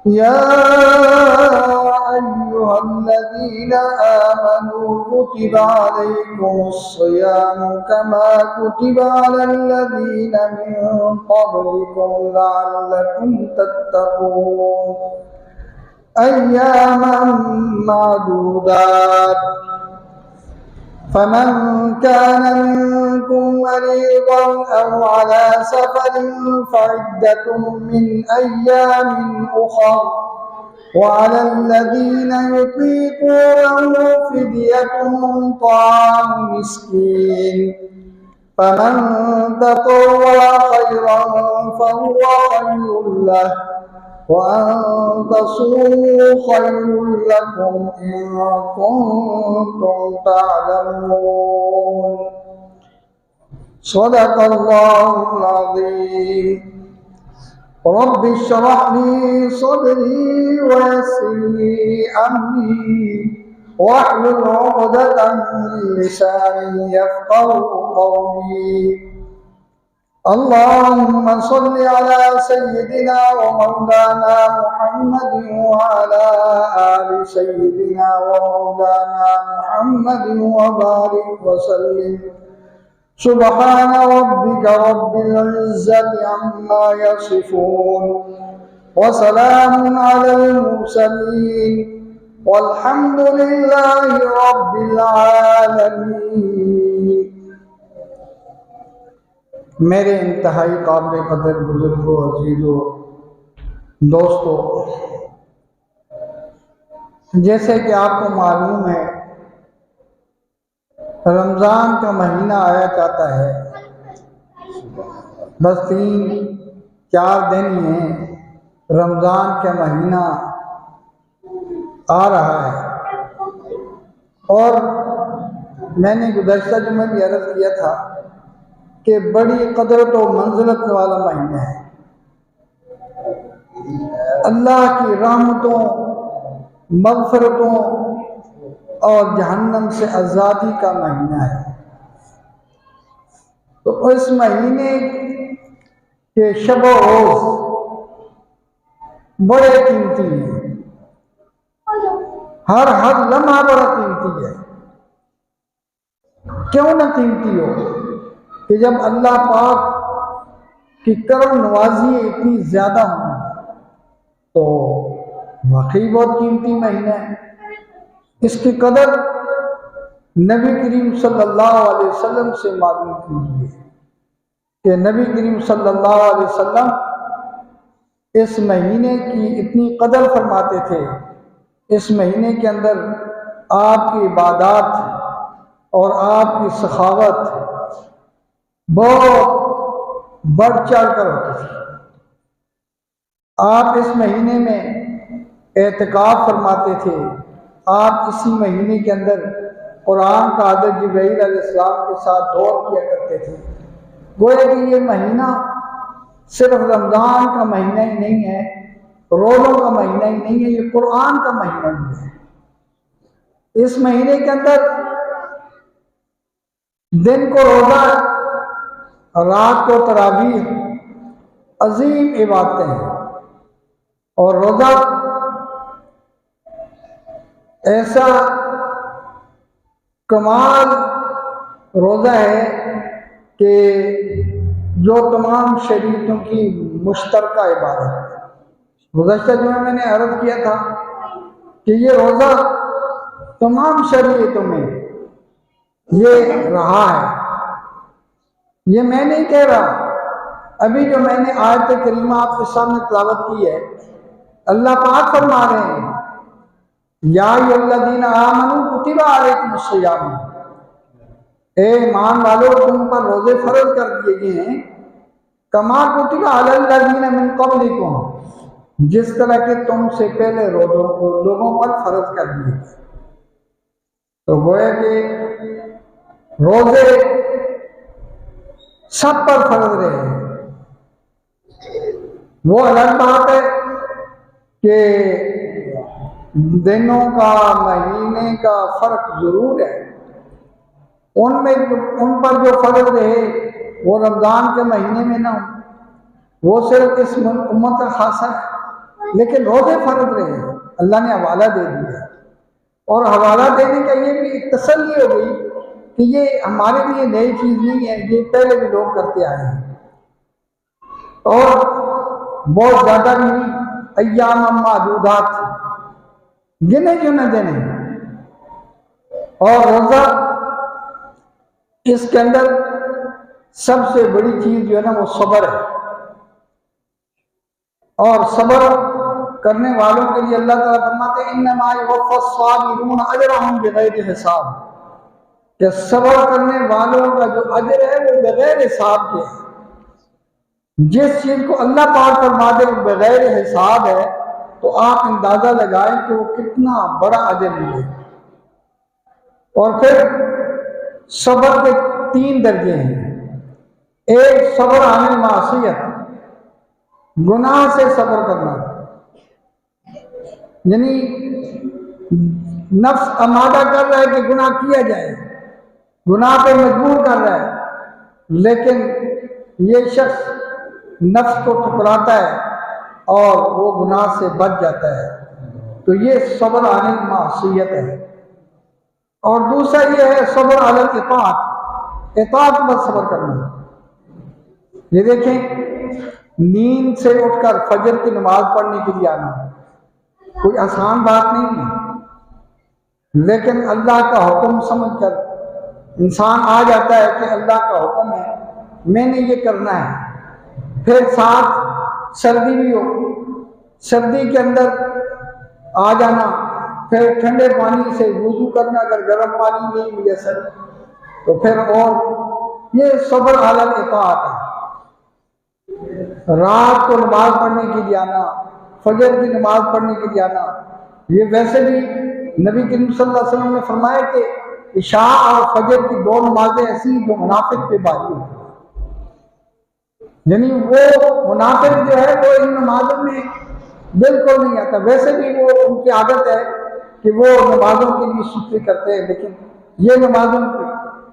يا أيها الذين آمنوا كتب عليكم الصيام كما كتب على الذين من قبلكم لعلكم تتقون أياما معدودات فمن كان منكم مريضا أو على سفر فعدة من أيام أخر وعلى الذين يطيقونه فدية طعام مسكين فمن تطوع خيرا فهو خير له وأن تصوموا خير لكم إن كنتم تعلمون صدق الله العظيم رب اشرح لي صدري ويسر لي أمري واحلل عقدة من لساني يفقهوا قولي اللهم صل على سيدنا ومولانا محمد وعلى آل سيدنا ومولانا محمد وبارك وسلم سبحان ربك رب العزة عما يصفون وسلام على المرسلين والحمد لله رب العالمين۔ میرے انتہائی قابل قدر بزرگوں، عزیزوں، دوستوں، جیسے کہ آپ کو معلوم ہے رمضان کا مہینہ آیا جاتا ہے، بس 3-4 دن ہی ہیں رمضان کا مہینہ آ رہا ہے، اور میں نے گزشتہ جمعہ بھی عرض کیا تھا کہ بڑی قدرت و منزلت والا مہینہ ہے، اللہ کی رحمتوں، مغفرتوں اور جہنم سے آزادی کا مہینہ ہے۔ تو اس مہینے کے شب و روز بڑے قیمتی ہیں، ہر لمحہ بڑا قیمتی ہے۔ کیوں نہ قیمتی ہو کہ جب اللہ پاک کی کرم نوازی اتنی زیادہ ہوں تو واقعی بہت قیمتی مہینہ ہے۔ اس کی قدر نبی کریم صلی اللہ علیہ وسلم سے معلوم کیجیے کہ نبی کریم صلی اللہ علیہ وسلم اس مہینے کی اتنی قدر فرماتے تھے، اس مہینے کے اندر آپ کی عبادات اور آپ کی سخاوت بہت بڑھ چڑھ کر ہوتی تھی۔ آپ اس مہینے میں اعتکاف فرماتے تھے، آپ اسی مہینے کے اندر قرآن کا حضرت جبرائیل علیہ السلام کے ساتھ دور کیا کرتے تھے۔ گویا کہ یہ مہینہ صرف رمضان کا مہینہ ہی نہیں ہے، روزوں کا مہینہ ہی نہیں ہے، یہ قرآن کا مہینہ بھی ہے۔ اس مہینے کے اندر دن کو روزہ، رات کو تراویح، عظیم عبادتیں ہیں، اور روزہ ایسا کمال روزہ ہے کہ جو تمام شریعتوں کی مشترکہ عبادت ہے۔ گزشتہ جمعہ میں نے عرض کیا تھا کہ یہ روزہ تمام شریعتوں میں یہ رہا ہے، یہ میں نہیں کہہ رہا۔ ابھی جو میں نے آیت کریمہ آپ کے سامنے تلاوت کی ہے، اللہ پاک فرما رہے ہیں یا ایھا الذین آمنوا کتب علیکم الصیام، اے ایمان والو تم پر روزے فرض کر دیے گئے ہیں، کما کتب علی الذین من قبلکم، جس طرح کہ تم سے پہلے لوگوں پر فرض کر دیے گئے۔ تو گویا کہ روزے سب پر فرض رہے ہیں۔ وہ الگ بات ہے کہ دنوں کا، مہینے کا فرق ضرور ہے، ان پر جو فرض رہے وہ رمضان کے مہینے میں نہ ہو، وہ صرف اس امت کا خاصہ ہے، لیکن روزے فرض رہے، اللہ نے حوالہ دے دیا، اور حوالہ دینے کا یہ بھی ایک تسلی ہو گئی کہ یہ ہمارے لیے نئی چیز نہیں ہے، یہ پہلے بھی لوگ کرتے آئے ہیں، اور بہت زیادہ بھی نہیں، ایام معدودات، گنے چنے دن ہیں۔ اور روزہ اس کے اندر سب سے بڑی چیز جو ہے نا وہ صبر ہے، اور صبر کرنے والوں کے لیے اللہ تعالیٰ فرماتے ہیں انما یوفی الصابرون اجرهم بغیر حساب، کہ صبر کرنے والوں کا جو اجر ہے وہ بغیر حساب کے ہے۔ جس چیز کو اللہ پاک فرما دے وہ بغیر حساب ہے تو آپ اندازہ لگائیں کہ وہ کتنا بڑا اجر ملے۔ اور پھر صبر کے 3 درجے ہیں، ایک صبر عن المعصیت، گناہ سے صبر کرنا، یعنی نفس آمادہ کر رہا ہے کہ گناہ کیا جائے، گناہ پہ مجبور کر رہا ہے، لیکن یہ شخص نفس کو ٹھکراتا ہے اور وہ گناہ سے بچ جاتا ہے، تو یہ صبر عن المعصیت ہے۔ اور دوسرا یہ ہے صبر علی الاطاعت، اطاعت پر صبر کرنا۔ یہ دیکھیں، نیند سے اٹھ کر فجر کی نماز پڑھنے کے لیے آنا کوئی آسان بات نہیں ہے، لیکن اللہ کا حکم سمجھ کر انسان آ جاتا ہے کہ اللہ کا حکم ہے، میں نے یہ کرنا ہے۔ پھر ساتھ سردی بھی ہو، سردی کے اندر آ جانا، پھر ٹھنڈے پانی سے وضو کرنا، اگر گرم پانی نہیں میسر تو پھر، اور یہ صبر علی الاطاعت ہے۔ رات کو نماز پڑھنے کے لیے آنا، فجر کی نماز پڑھنے کے لیے آنا، یہ ویسے بھی نبی کریم صلی اللہ علیہ وسلم نے فرمایا کہ عشاء اور فجر کی 2 نمازیں ایسی ہیں جو منافق پہ بھاری ہوتی ہیں، یعنی وہ منافق جو ہے وہ ان نمازوں میں بالکل نہیں آتا، ویسے بھی وہ ان کی عادت ہے کہ وہ نمازوں کے لیے سستی کرتے ہیں، لیکن یہ نمازوں کی،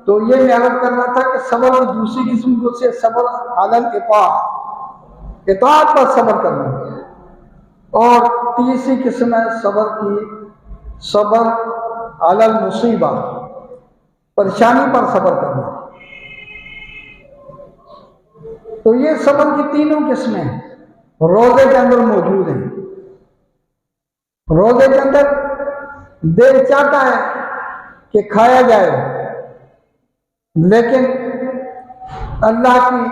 تو یہ میں عرض کر رہا تھا کہ صبر کی دوسری قسم جو سے صبر علی الاطاعت، اطاعت پر صبر کرنا، اور تیسری قسم ہے صبر کی صبر علی المصیبہ، پریشانی پر صبر کرنا۔ تو یہ صبر کی 3 قسمیں روزے کے اندر موجود ہیں۔ روزے کے اندر دل چاہتا ہے کہ کھایا جائے، لیکن اللہ کی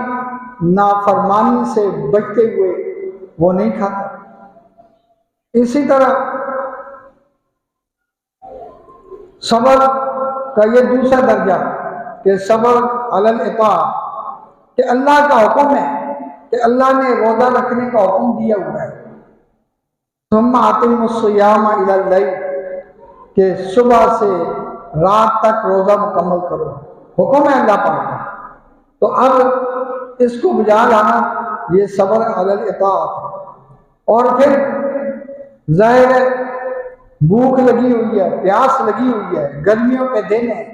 نافرمانی سے بچتے ہوئے وہ نہیں کھاتا۔ اسی طرح صبر کا یہ دوسرا درجہ کہ صبر علی الاطاعت، کہ اللہ کا حکم ہے کہ اللہ نے روزہ رکھنے کا حکم دیا ہوا ہے، ثم اتموا الصیام الی اللیل، کہ صبح سے رات تک روزہ مکمل کرو، حکم ہے اللہ پاک کا۔ تو اب اس کو بجا لانا یہ صبر علی الاطاعت۔ اور پھر ظاہر ہے بھوک لگی ہوئی ہے، پیاس لگی ہوئی ہے، گرمیوں کے دن ہے،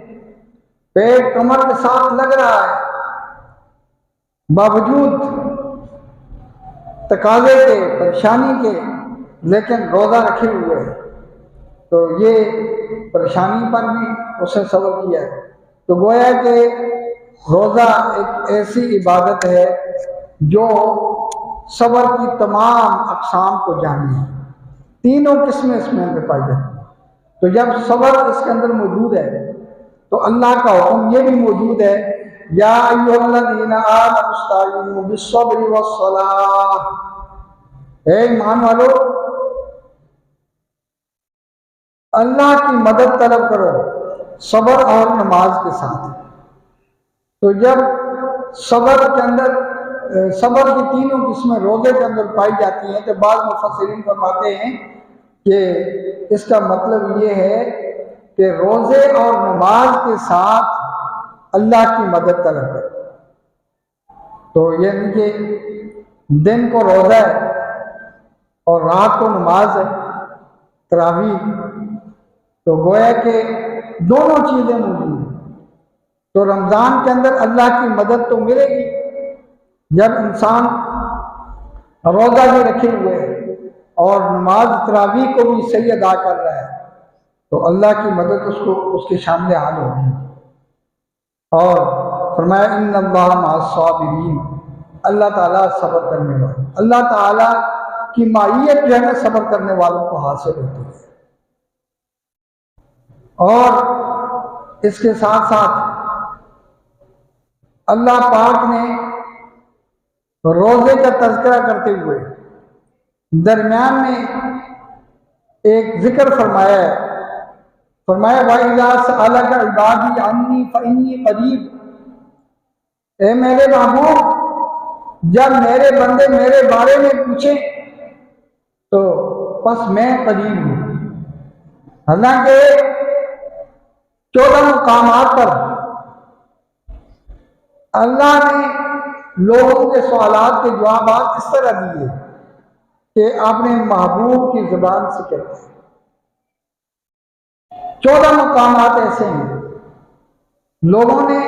پیٹ کمر کے ساتھ لگ رہا ہے، باوجود تقاضے کے، پریشانی کے، لیکن روزہ رکھے ہوئے ہے، تو یہ پریشانی پر بھی اس نے صبر کیا ہے۔ تو گویا کہ روزہ ایک ایسی عبادت ہے جو صبر کی تمام اقسام کو جانے ہے، 3 قسمیں اس میں اندر پائی جاتی ہیں۔ تو جب صبر اس کے اندر موجود ہے تو اللہ کا حکم یہ بھی موجود ہے، یا ایھا الذین آمنوا استعینوا بالصبر والصلاۃ، اے ایمان والو اللہ کی مدد طلب کرو صبر اور نماز کے ساتھ۔ تو جب صبر کے اندر صبر کی 3 قسمیں روزے کے اندر پائی جاتی ہیں، تو بعض مفسرین فرماتے ہیں کہ اس کا مطلب یہ ہے کہ روزے اور نماز کے ساتھ اللہ کی مدد طلب کرو۔ تو یعنی کہ دن کو روزہ ہے اور رات کو نماز ہے، تراویح، تو گویا کہ دونوں چیزیں موجود ہیں۔ تو رمضان کے اندر اللہ کی مدد تو ملے گی جب انسان روزہ بھی رکھے ہوئے ہے، اور نماز تراویح کو بھی صحیح ادا کر رہا ہے تو اللہ کی مدد اس کے سامنے حال ہوگی۔ اور فرمایا ان اللہ مع الصابرین، اللہ تعالیٰ صبر کرنے والے، اللہ تعالیٰ کی معیت جو ہے نا صبر کرنے والوں کو حاصل ہوتی ہے۔ اور اس کے ساتھ ساتھ اللہ پاک نے روزے کا تذکرہ کرتے ہوئے درمیان میں ایک ذکر فرمایا ہے، فرمایا وَإِذَا سَأَلَكَ عِبَادِي عَنِّي فَإِنِّي قَرِيبٌ، اے میرے محبوب جب میرے بندے میرے بارے میں پوچھیں تو پس میں قریب ہوں۔ حالانکہ 14 مقامات پر اللہ نے لوگوں کے سوالات کے جوابات اس طرح دیے کہ اپنے محبوب کی زبان سے کہتے ہیں۔ 14 مقامات ایسے ہیں لوگوں نے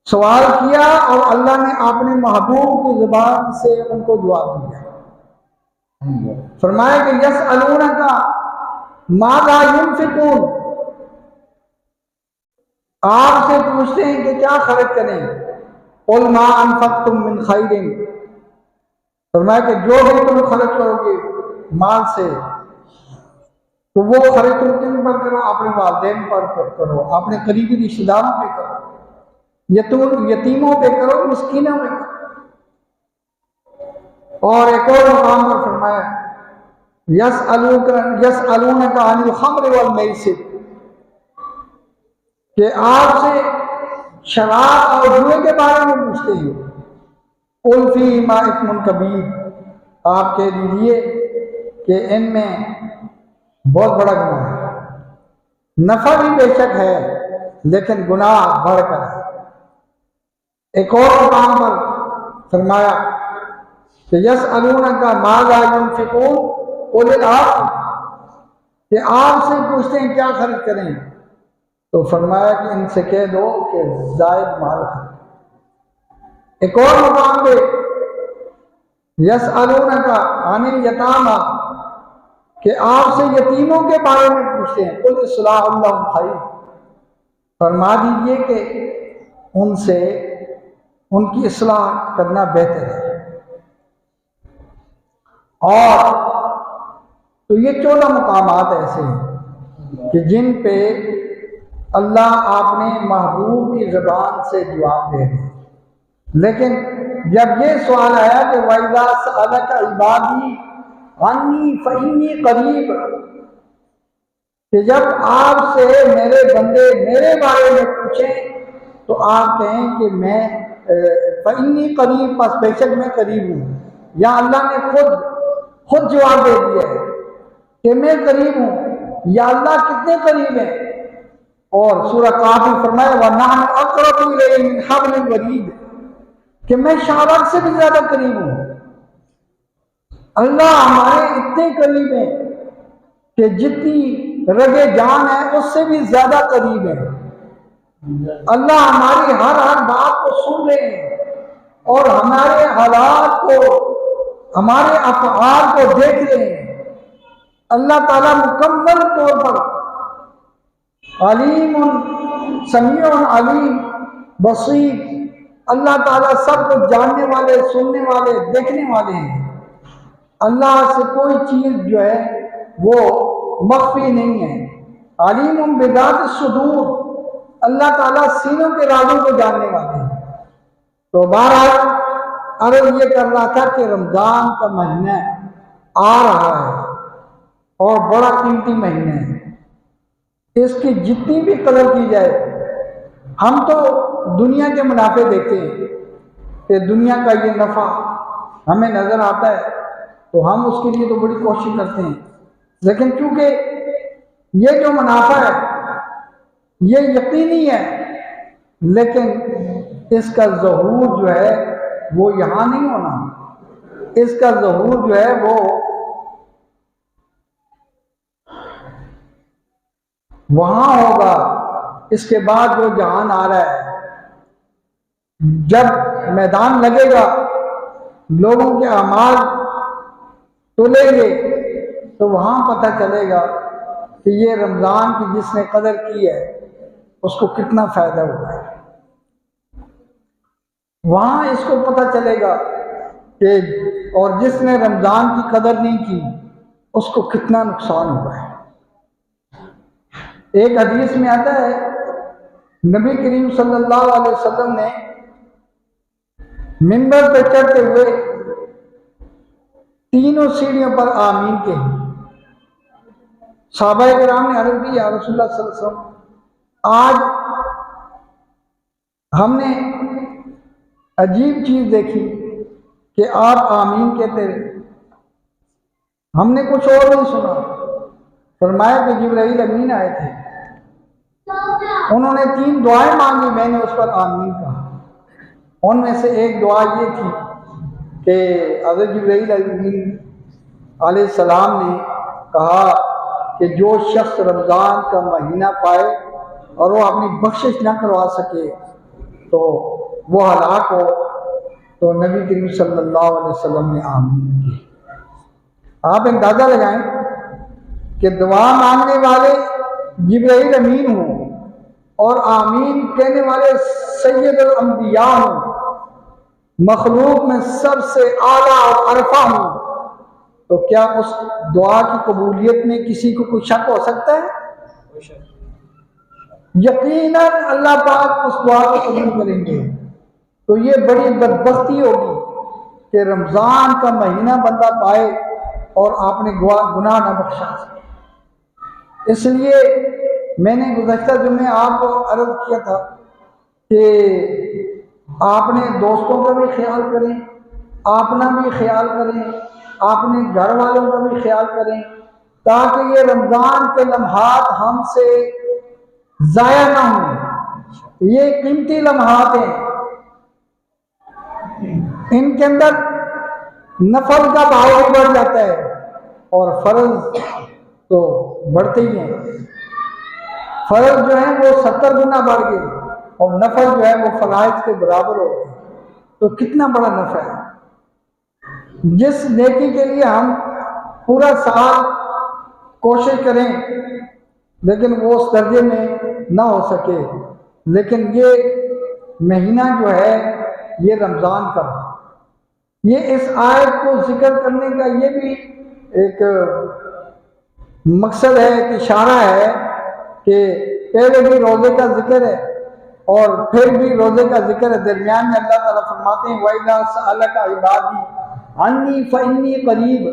سوال کیا اور اللہ نے اپنے محبوب کی زبان سے ان کو جواب دیا۔ فرمایا کہ یسألونک ماذا ينفقون، آپ سے پوچھتے ہیں کہ کیا خرچ کریں، قل ما انفقتم من خیر، فرمایا کہ جو بھی تم خرچ کرو گے مال سے تو وہ خرچ تم کن پر کرو، اپنے والدین پر کرو، اپنے قریبی رشتہ داروں پہ کرو، یتیموں پہ کرو، مسکینوں پہ کرو۔ اور ایک اور مقام پر فرمایا یسألونک عن الخمر والمیسر، کہ آپ سے شراب اور جوئے کے بارے میں پوچھتے ہیں، قل فیہما اثم کبیر، آپ کہہ دیجئے کہ ان میں بہت بڑا گناہ ہے، نفع بھی بے شک ہے لیکن گناہ بڑھ کر ہے۔ ایک اور مقام پر فرمایا کہ یسألونک ماذا ينفقون قل العفو، کہ آپ سے پوچھتے ہیں کیا خرچ کریں تو فرمایا کہ ان سے کہہ دو کہ زائد مال خرچ۔ ایک اور مقام پہ یسألونک عن الیتامی، کہ آپ سے یتیموں کے بارے میں پوچھتے ہیں، قل اصلاح لہم خیر، فرما دیجئے کہ ان سے ان کی اصلاح کرنا بہتر ہے۔ اور تو یہ 14 مقامات ایسے ہیں کہ جن پہ اللہ اپنے محبوب کی زبان سے جواب دے رہے ہیں۔ لیکن جب یہ سوال آیا کہ وَإِذَا سَأَلَكَ عِبَادِي عَنِّي فَإِنِّي قَرِيبٌ، کہ جب آپ سے میرے بندے میرے بارے میں پوچھیں تو آپ کہیں کہ میں فَإِنِّي قَرِيب، پس بے شک میں قریب ہوں۔ یا اللہ نے خود جواب دے دیا ہے کہ میں قریب ہوں۔ یا اللہ کتنے قریب ہیں؟ اور سورہ کاف میں فرمایا وَنَحْنُ أَقْرَبُ إِلَيْهِ مِنْ حَبْلِ الْوَرِيدِ، کہ میں شاہراہ سے بھی زیادہ قریب ہوں۔ اللہ ہمارے اتنے قریب ہیں کہ جتنی رگے جان ہے اس سے بھی زیادہ قریب ہے۔ اللہ ہماری ہر بات کو سن رہے ہیں اور ہمارے حالات کو، ہمارے افعال کو دیکھ رہے ہیں۔ اللہ تعالیٰ مکمل طور پر علیم سمیع علیم بصیر، اللہ تعالیٰ سب کو جاننے والے، سننے والے، دیکھنے والے ہیں۔ اللہ سے کوئی چیز جو ہے وہ مخفی نہیں ہے۔ علیم بذات الصدور، اللہ تعالیٰ سینوں کے رازوں کو جاننے والے ہیں۔ تو بہرحال عرض یہ کر رہا تھا کہ رمضان کا مہینہ آ رہا ہے اور بڑا قیمتی مہینہ ہے، اس کی جتنی بھی قدر کی جائے۔ ہم تو دنیا کے منافع دیکھتے ہیں کہ دنیا کا یہ نفع ہمیں نظر آتا ہے تو ہم اس کے لیے تو بڑی کوشش کرتے ہیں، لیکن چونکہ یہ جو منافع ہے یہ یقینی ہے، لیکن اس کا ظہور جو ہے وہ یہاں نہیں ہونا، اس کا ظہور جو ہے وہ وہاں ہوگا۔ اس کے بعد جو جہان آ رہا ہے، جب میدان لگے گا، لوگوں کے اعمال تلیں گے تو وہاں پتہ چلے گا کہ یہ رمضان کی جس نے قدر کی ہے اس کو کتنا فائدہ ہوا ہے۔ وہاں اس کو پتہ چلے گا کہ اور جس نے رمضان کی قدر نہیں کی اس کو کتنا نقصان ہوا ہے۔ ایک حدیث میں آتا ہے نبی کریم صلی اللہ علیہ وسلم نے منبر پہ چڑھتے ہوئے تینوں سیڑھیوں پر آمین کہی۔ صحابہ کرام نے عرض کی یا رسول اللہ صلی اللہ علیہ وسلم آج ہم نے عجیب چیز دیکھی کہ آپ آمین کہتے رہے، ہم نے کچھ اور نہیں سنا۔ فرمایا کہ جبرائیل امین آئے تھے، انہوں نے 3 دعائیں مانگی، میں نے اس پر آمین کہا۔ ان میں سے ایک دعا یہ تھی کہ حضرت جبرائیل امین علیہ السلام نے کہا کہ جو شخص رمضان کا مہینہ پائے اور وہ اپنی بخشش نہ کروا سکے تو وہ ہلاک ہو، تو نبی کریم صلی اللہ علیہ وسلم نے آمین کی۔ آپ اندازہ لگائیں کہ دعا مانگنے والے جبرائیل امین ہوں اور آمین کہنے والے سید الانبیاء ہوں، مخلوق میں سب سے اعلیٰ اور عرفہ ہوں، تو کیا اس دعا کی قبولیت میں کسی کو کوئی شک ہو سکتا ہے؟ یقیناً اللہ پاک اس دعا کو قبول کریں گے۔ تو یہ بڑی بدبختی ہوگی کہ رمضان کا مہینہ بندہ پائے اور آپ نے گناہ نہ بخشا سکے۔ اس لیے میں نے گزشتہ جمعے آپ کو عرض کیا تھا کہ آپ نے دوستوں کا بھی خیال کریں، اپنا بھی خیال کریں، اپنے گھر والوں کا بھی خیال کریں، تاکہ یہ رمضان کے لمحات ہم سے ضائع نہ ہوں۔ یہ قیمتی لمحات ہیں، ان کے اندر نفل کا بھاؤ بھی بڑھ جاتا ہے اور فرض تو بڑھتے ہی ہیں۔ فرض جو ہیں وہ 70 گنا بڑھ گئے اور نفل جو ہے وہ فرائض کے برابر ہو گئے، تو کتنا بڑا نفع ہے۔ جس نیکی کے لیے ہم پورا سال کوشش کریں لیکن وہ اس درجے میں نہ ہو سکے، لیکن یہ مہینہ جو ہے یہ رمضان کا، یہ اس آیت کو ذکر کرنے کا یہ بھی ایک مقصد ہے، ایک اشارہ ہے کہ پہلے بھی روزے کا ذکر ہے اور پھر بھی روزے کا ذکر ہے۔ درمیان میں اللہ تعالیٰ فرماتے ہیں وَإِذَا سَأَلَكَ عِبَادِي عَنِّي فَإِنِّي قَرِيبٌ،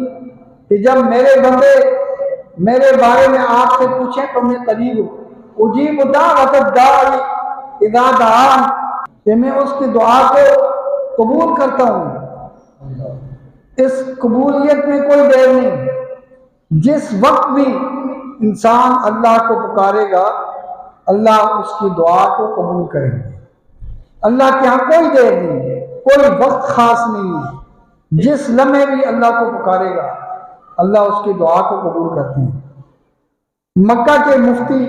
کہ جب میرے بندے میرے بارے میں آپ سے پوچھیں تو میں قریب ہوں، اجیب دعوت الداعی اذا دعان، کہ میں اس کی دعا کو قبول کرتا ہوں۔ اس قبولیت میں کوئی دیر نہیں، جس وقت بھی انسان اللہ کو پکارے گا اللہ اس کی دعا کو قبول کرے گا۔ اللہ کے ہاں کوئی دیر نہیں، کوئی وقت خاص نہیں ہے، جس لمحے بھی اللہ کو پکارے گا اللہ اس کی دعا کو قبول کرتے ہیں۔ مکہ کے مفتی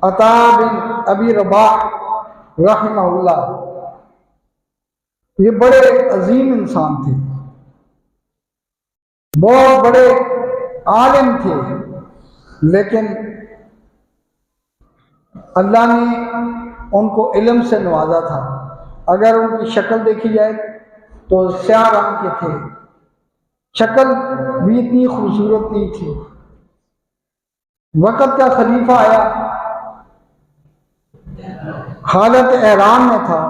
عطا بن ابی رباح رحمہ اللہ، یہ بڑے عظیم انسان تھے، بہت بڑے عالم تھے، لیکن اللہ نے ان کو علم سے نوازا تھا۔ اگر ان کی شکل دیکھی جائے تو سیاہ رنگ کے تھے، شکل بھی اتنی خوبصورت نہیں تھی۔ وقت کا خلیفہ آیا، حالت احرام میں تھا،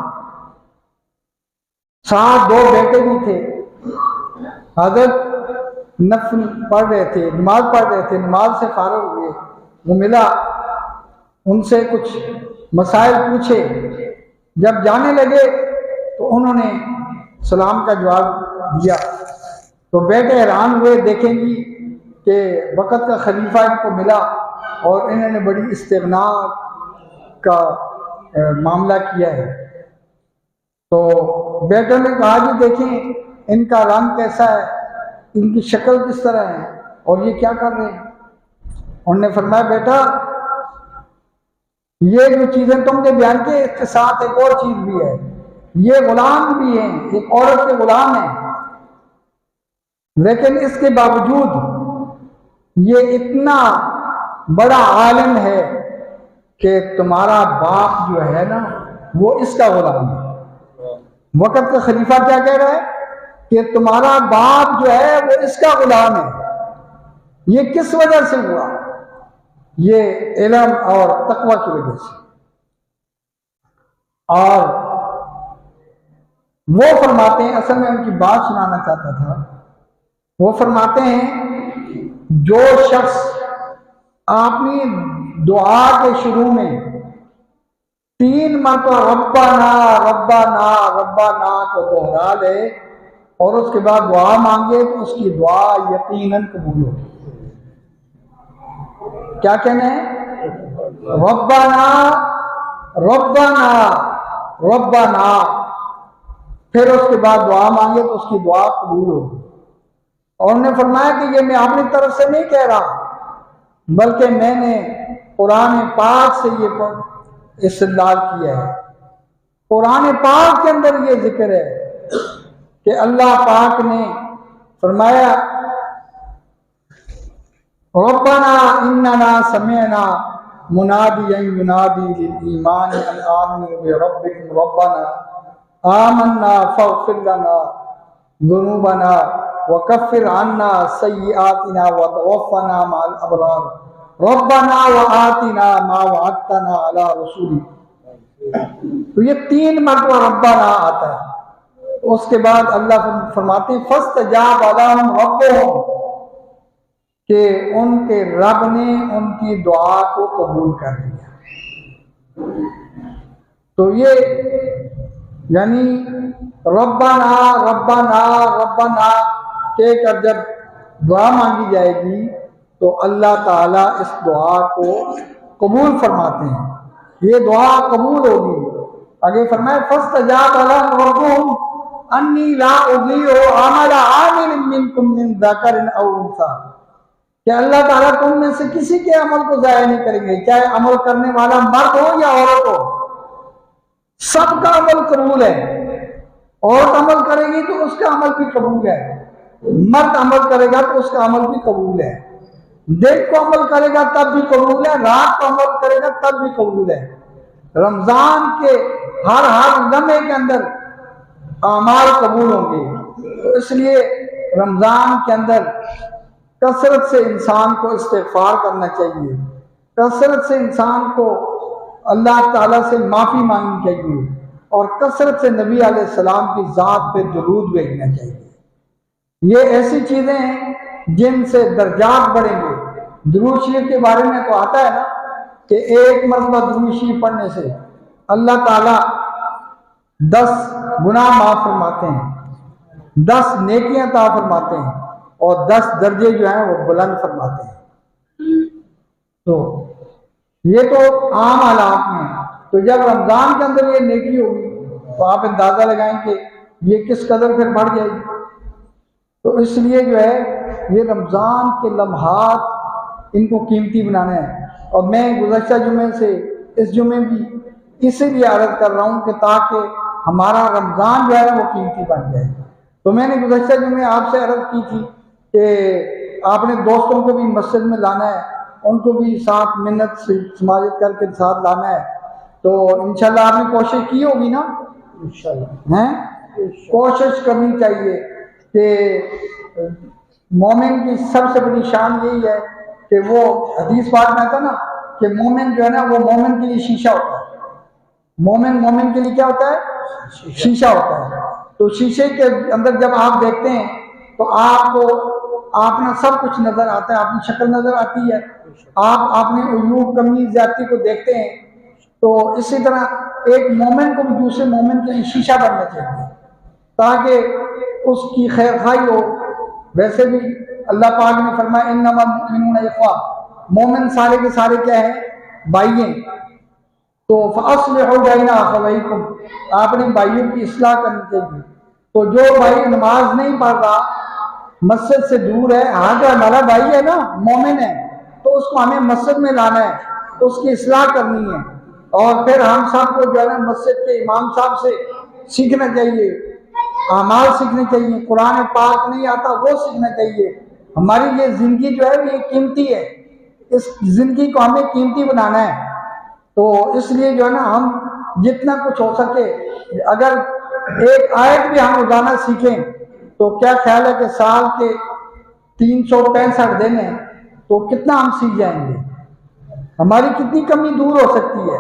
ساتھ 2 بیٹے بھی تھے، حضرت نفل پڑھ رہے تھے، نماز پڑھ رہے تھے، نماز سے فارغ ہوئے، وہ ملا، ان سے کچھ مسائل پوچھے، جب جانے لگے تو انہوں نے سلام کا جواب دیا، تو بیٹے حیران ہوئے، دیکھیں گی کہ وقت کا خلیفہ ان کو ملا اور انہوں نے بڑی استغنا کا معاملہ کیا ہے۔ تو بیٹوں نے کہا جی دیکھیں ان کا رنگ کیسا ہے، ان کی شکل کس طرح ہے اور یہ کیا کر رہے ہیں۔ انہوں نے فرمایا بیٹا یہ جو چیزیں تم نے بیان کی اس کے ساتھ ایک اور چیز بھی ہے، یہ غلام بھی ہیں، ایک عورت کے غلام ہیں، لیکن اس کے باوجود یہ اتنا بڑا عالم ہے کہ تمہارا باپ جو ہے نا وہ اس کا غلام ہے۔ وقت کا خلیفہ کیا کہہ رہا ہے کہ تمہارا باپ جو ہے وہ اس کا غلام ہے۔ یہ کس وجہ سے ہوا؟ یہ علم اور تقوی کی وجہ سے۔ اور وہ فرماتے ہیں، اصل میں ان کی بات سنانا چاہتا تھا، وہ فرماتے ہیں جو شخص اپنی دعا کے شروع میں 3 مرتبہ ربنا ربنا ربنا کو دوہرا لے اور اس کے بعد دعا مانگے تو اس کی دعا یقیناً قبول ہوگی۔ کیا کہنا ہے؟ ربنا ربنا ربنا، پھر اس کے بعد دعا مانگے تو اس کی دعا قبول ہوگی۔ اور انہوں نے فرمایا کہ یہ میں اپنی طرف سے نہیں کہہ رہا، بلکہ میں نے قرآن پاک سے یہ استدلال کیا ہے۔ قرآن پاک کے اندر یہ ذکر ہے کہ اللہ پاک نے فرمایا ربنا اننا سمعنا منادیا ینادی للایمان ان آمنوا بربکم ربنا آمنا فاغفر لنا ذنوبنا وکفر عنا سیئاتنا وتوفنا مع الابرار ربنا وآتنا ما وعدتنا علی رسولک۔ تو یہ 3 مرتبہ ربنا آتا ہے۔ اس کے بعد اللہ فرماتے ہیں فاستجاب لهم ربهم، کہ ان کے رب نے ان کی دعا کو قبول کر لیا۔ تو یہ یعنی ربنا ربنا ربنا کہہ کر جب دعا مانگی جائے گی تو اللہ تعالیٰ اس دعا کو قبول فرماتے ہیں، یہ دعا قبول ہوگی۔ آگے فرمائے فاستجاب لهم ربهم انی لا اضیع عمل عامل منکم من ذکر او انثی، کہ اللہ تعالیٰ تم میں سے کسی کے عمل کو ضائع نہیں کریں گے، چاہے عمل کرنے والا مرد ہو یا عورت ہو، سب کا عمل قبول ہے۔ عورت عمل کرے گی تو اس کا عمل بھی قبول ہے، مرد عمل کرے گا تو اس کا عمل بھی قبول ہے، دن کو عمل کرے گا تب بھی قبول ہے، رات کو عمل کرے گا تب بھی قبول ہے۔ رمضان کے ہر لمحے کے اندر اعمال قبول ہوں گے۔ تو اس لیے رمضان کے اندر کثرت سے انسان کو استغفار کرنا چاہیے، کثرت سے انسان کو اللہ تعالیٰ سے معافی مانگنی چاہیے، اور کثرت سے نبی علیہ السلام کی ذات پہ درود بھیجنا چاہیے۔ یہ ایسی چیزیں ہیں جن سے درجات بڑھیں گے۔ درود شریف کے بارے میں تو آتا ہے نا کہ 1 مرتبہ درود شریف پڑھنے سے اللہ تعالیٰ 10 گناہ معاف فرماتے ہیں، 10 نیکیاں عطا فرماتے ہیں، اور 10 درجے جو ہیں وہ بلند فرماتے ہیں۔ تو یہ تو عام حالات میں، تو جب رمضان کے اندر یہ نیکی ہوگی تو آپ اندازہ لگائیں کہ یہ کس قدر پھر بڑھ جائے گی۔ تو اس لیے جو ہے یہ رمضان کے لمحات ان کو قیمتی بنانا ہے۔ اور میں گزشتہ جمعے سے اس جمعے بھی اسی لیے عرض کر رہا ہوں کہ تاکہ ہمارا رمضان جو ہے وہ قیمتی بن جائے۔ تو میں نے گزشتہ جمعے آپ سے عرض کی تھی کہ آپ نے دوستوں کو بھی مسجد میں لانا ہے، ان کو بھی ساتھ منت سے سماجت کر کے ساتھ لانا ہے۔ تو انشاءاللہ آپ نے کوشش کی ہوگی نا، انشاءاللہ کوشش کرنی چاہیے کہ مومن کی سب سے بڑی شان یہی ہے کہ وہ حدیث پاک میں آتا ہے نا کہ مومن جو ہے نا وہ مومن کے لیے شیشہ ہوتا ہے۔ مومن کے لیے کیا ہوتا ہے؟ شیشہ ہوتا ہے۔ تو شیشے کے اندر جب آپ دیکھتے ہیں تو آپ کو اپنا سب کچھ نظر آتا ہے، اپنی شکل نظر آتی ہے، آپ اپنے عیوب کمی زیادتی کو دیکھتے ہیں۔ تو اسی طرح ایک مومن کو بھی دوسرے مومن کے لیے شیشہ بننا چاہیے تاکہ اس کی خیر خواہی ہو۔ ویسے بھی اللہ پاک نے فرمایا انما المؤمنون اخوہ، مومن سارے کے سارے کیا ہیں؟ بھائی ہیں۔ تو فاصلحوا بین اخویکم، آپ نے بھائیوں کی اصلاح کرنی چاہیے۔ تو جو بھائی نماز نہیں پڑھ رہا، مسجد سے دور ہے، ہاں ہمارا بھائی ہے نا، مومن ہے، تو اس کو ہمیں مسجد میں لانا ہے، اس کی اصلاح کرنی ہے۔ اور پھر ہم سب کو جو ہے مسجد کے امام صاحب سے سیکھنا چاہیے اعمال سیکھنے چاہیے، قرآن پاک نہیں آتا وہ سیکھنا چاہیے. ہماری یہ زندگی جو ہے یہ قیمتی ہے، اس زندگی کو ہمیں قیمتی بنانا ہے. تو اس لیے جو ہے نا ہم جتنا کچھ ہو سکے، اگر ایک آیت بھی ہم روزانہ سیکھیں تو کیا خیال ہے کہ سال کے 365 دن ہیں تو کتنا ہم سیکھ جائیں گے، ہماری کتنی کمی دور ہو سکتی ہے.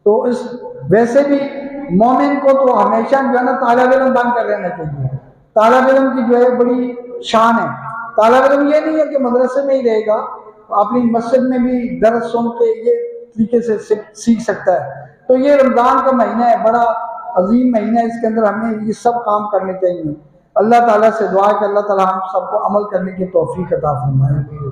تو اس ویسے بھی مومن کو تو ہمیشہ جو ہے نا طالب علم بن کر رہنا چاہیے. طالب علم کی جو ہے بڑی شان ہے. طالب علم یہ نہیں ہے کہ مدرسے میں ہی رہے گا، اپنی مسجد میں بھی درس سن کے یہ طریقے سے سیکھ سکتا ہے. تو یہ رمضان کا مہینہ ہے، بڑا عظیم مہینہ ہے، اس کے اندر ہمیں یہ سب کام کرنے چاہیے. اللہ تعالیٰ سے دعا ہے کہ اللہ تعالیٰ ہم سب کو عمل کرنے کی توفیق عطا فرمائے.